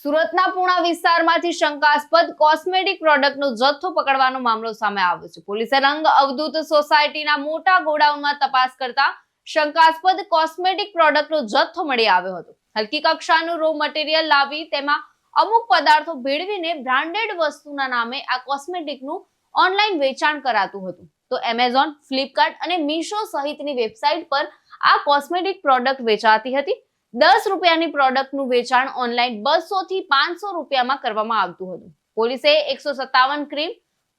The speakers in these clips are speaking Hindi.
સુરતના પૂણા વિસ્તારમાંથી શંકાસ્પદ કોસ્મેટિક પ્રોડક્ટનો જથ્થો પકડવાનો મામલો સામે આવ્યો છે। પોલીસે રંગ અવધૂત સોસાયટીના મોટા ગોડાઉનમાં તપાસ કરતા શંકાસ્પદ કોસ્મેટિક પ્રોડક્ટનો જથ્થો મળી આવ્યો હતો। હલકી કક્ષાનું રો મટીરીયલ લાવી તેમાં અમુક પદાર્થો ભેળવીને બ્રાન્ડેડ વસ્તુના નામે આ કોસ્મેટિકનું ઓનલાઈન વેચાણ કરાતું હતું। તો એમેઝોન, ફ્લિપકાર્ટ અને મીશો સહિતની વેબસાઇટ પર આ કોસ્મેટિક પ્રોડક્ટ વેચાતી હતી। 10 રૂપિયાની પ્રોડક્ટનું વેચાણ ઓનલાઈન 200 થી 500 રૂપિયામાં કરવામાં આવતું હતું। પોલીસે 157 ક્રીમ,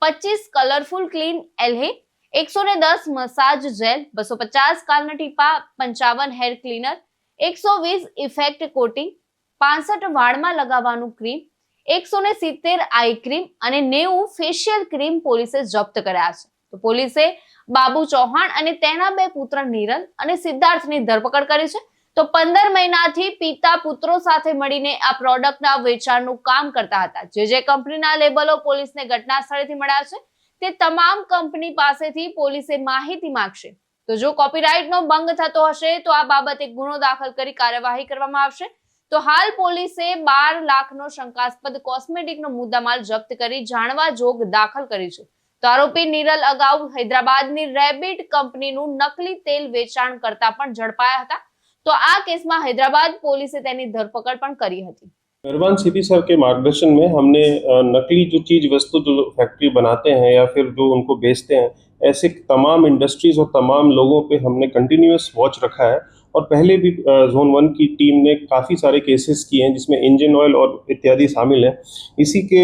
25 કલરફુલ ક્લીન એલ્હે, 110 મસાજ જેલ, 250 કાલના ટીપા, 55 હેર ક્લીનર, 120 ઇફેક્ટ કોટિંગ, 65 વાળમાં લગાવવાનું ક્રીમ, 170 આઈ ક્રીમ અને 90 ફેશિયલ ક્રીમ પોલીસે જપ્ત કર્યા છે। તો પોલીસે બાબુ ચૌહાણ અને તેના બે પુત્ર નિરલ અને સિદ્ધાર્થની ધરપકડ કરી છે। તો 15 મહિનાથી પિતા પુત્રો સાથે મળીને આ પ્રોડક્ટના વેચાણનું કામ કરતા હતા। જે કંપનીના લેબલો પોલીસને ઘટના સ્થળેથી મળ્યા છે તે તમામ કંપની પાસેથી પોલીસે માહિતી માંગશે। તો જો કોપીરાઇટનો ભંગ થતો હશે તો આ બાબતે ગુનો દાખલ કરી કાર્યવાહી કરવામાં આવશે। તો હાલ પોલીસે 12 લાખનો શંકાસ્પદ કોસ્મેટિકનો મુદ્દામાલ જપ્ત કરી જાણવા જોગ દાખલ કરી છે। તો આરોપી નિરલ અગાઉ હૈદરાબાદની રેબિટ કંપનીનું નકલી તેલ વેચાણ કરતા પણ ઝડપાયા હતા। तो आ केस में हैदराबाद पुलिस तेनी धरपकड़ पण करी हती। मेहरबान सीपी सर के मार्गदर्शन में हमने नकली जो चीज वस्तु जो फैक्ट्री बनाते हैं या फिर जो उनको बेचते हैं, ऐसे तमाम इंडस्ट्रीज और तमाम लोगों पे हमने कंटिन्यूअस वॉच रखा है। और पहले भी जोन 1 की टीम ने काफ़ी सारे केसेस किए हैं जिसमें इंजन ऑयल और इत्यादि शामिल है। इसी के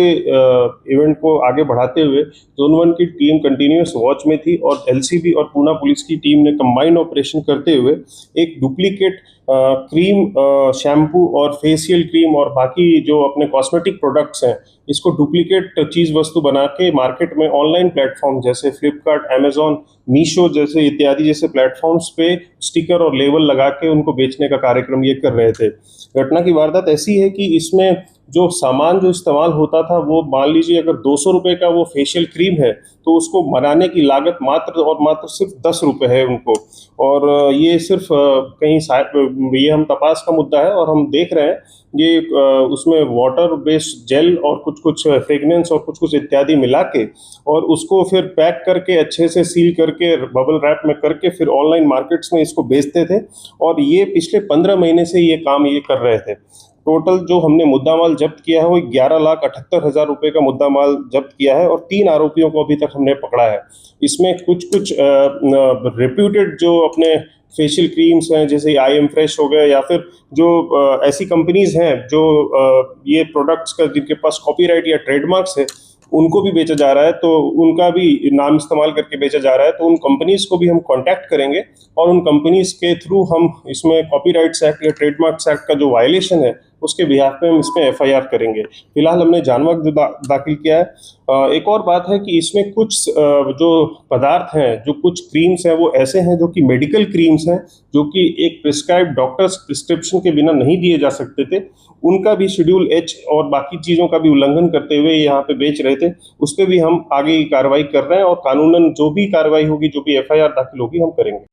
इवेंट को आगे बढ़ाते हुए जोन 1 की टीम कंटिन्यूअस वॉच में थी और एलसीबी और पूना पुलिस की टीम ने कंबाइंड ऑपरेशन करते हुए एक डुप्लीकेट क्रीम, शैम्पू और फेशियल क्रीम और बाकी जो अपने कॉस्मेटिक प्रोडक्ट्स हैं, इसको डुप्लीकेट चीज़ वस्तु बना के मार्केट में ऑनलाइन प्लेटफॉर्म जैसे फ्लिपकार्ट, अमेजोन, मीशो जैसे इत्यादि जैसे प्लेटफॉर्म्स पे स्टिकर और लेबल लगा के उनको बेचने का कार्यक्रम ये कर रहे थे। घटना की वारदात ऐसी है कि इसमें जो सामान जो इस्तेमाल होता था वो मान लीजिए अगर 200 रुपये का वो फेशियल क्रीम है तो उसको बनाने की लागत मात्र और मात्र सिर्फ 10 रुपये है उनको। और ये सिर्फ कहीं ये हम तपास का मुद्दा है और हम देख रहे हैं ये उसमें वाटर बेस्ड जेल और कुछ फ्रेगनेंस और कुछ इत्यादि मिला के और उसको फिर पैक करके अच्छे से सील करके बबल रैप में करके फिर ऑनलाइन मार्केट्स में इसको बेचते थे। और ये पिछले 15 महीने से ये काम ये कर रहे थे। टोटल जो हमने मुद्दा माल जब्त किया है वो 11,78,000 रुपये का मुद्दा माल जब्त किया है और 3 आरोपियों को अभी तक हमने पकड़ा है। इसमें कुछ रेप्यूटेड जो अपने फेशियल क्रीम्स हैं जैसे IM फ्रेश हो गए या फिर जो ऐसी कंपनीज हैं जो ये प्रोडक्ट्स का जिनके पास कॉपीराइट या ट्रेडमार्क्स है उनको भी बेचा जा रहा है, तो उनका भी नाम इस्तेमाल करके बेचा जा रहा है। तो उन कंपनीज को भी हम कांटेक्ट करेंगे और उन कंपनीज के थ्रू हम इसमें कॉपीराइट्स एक्ट या ट्रेडमार्क्स एक्ट का जो वायलेशन है उसके बिहाफ पे हम इसमें FIR करेंगे। फिलहाल हमने जानवा दाखिल किया है। एक और बात है कि इसमें कुछ जो पदार्थ हैं, जो कुछ क्रीम्स हैं वो ऐसे हैं जो कि मेडिकल क्रीम्स हैं जो कि एक प्रिस्क्राइब डॉक्टर्स प्रिस्क्रिप्शन के बिना नहीं दिए जा सकते थे। उनका भी शेड्यूल H और बाकी चीज़ों का भी उल्लंघन करते हुए यहाँ पे बेच रहे थे। उस पर भी हम आगे की कार्रवाई कर रहे हैं और कानूनन जो भी कार्रवाई होगी, जो भी FIR दाखिल होगी, हम करेंगे।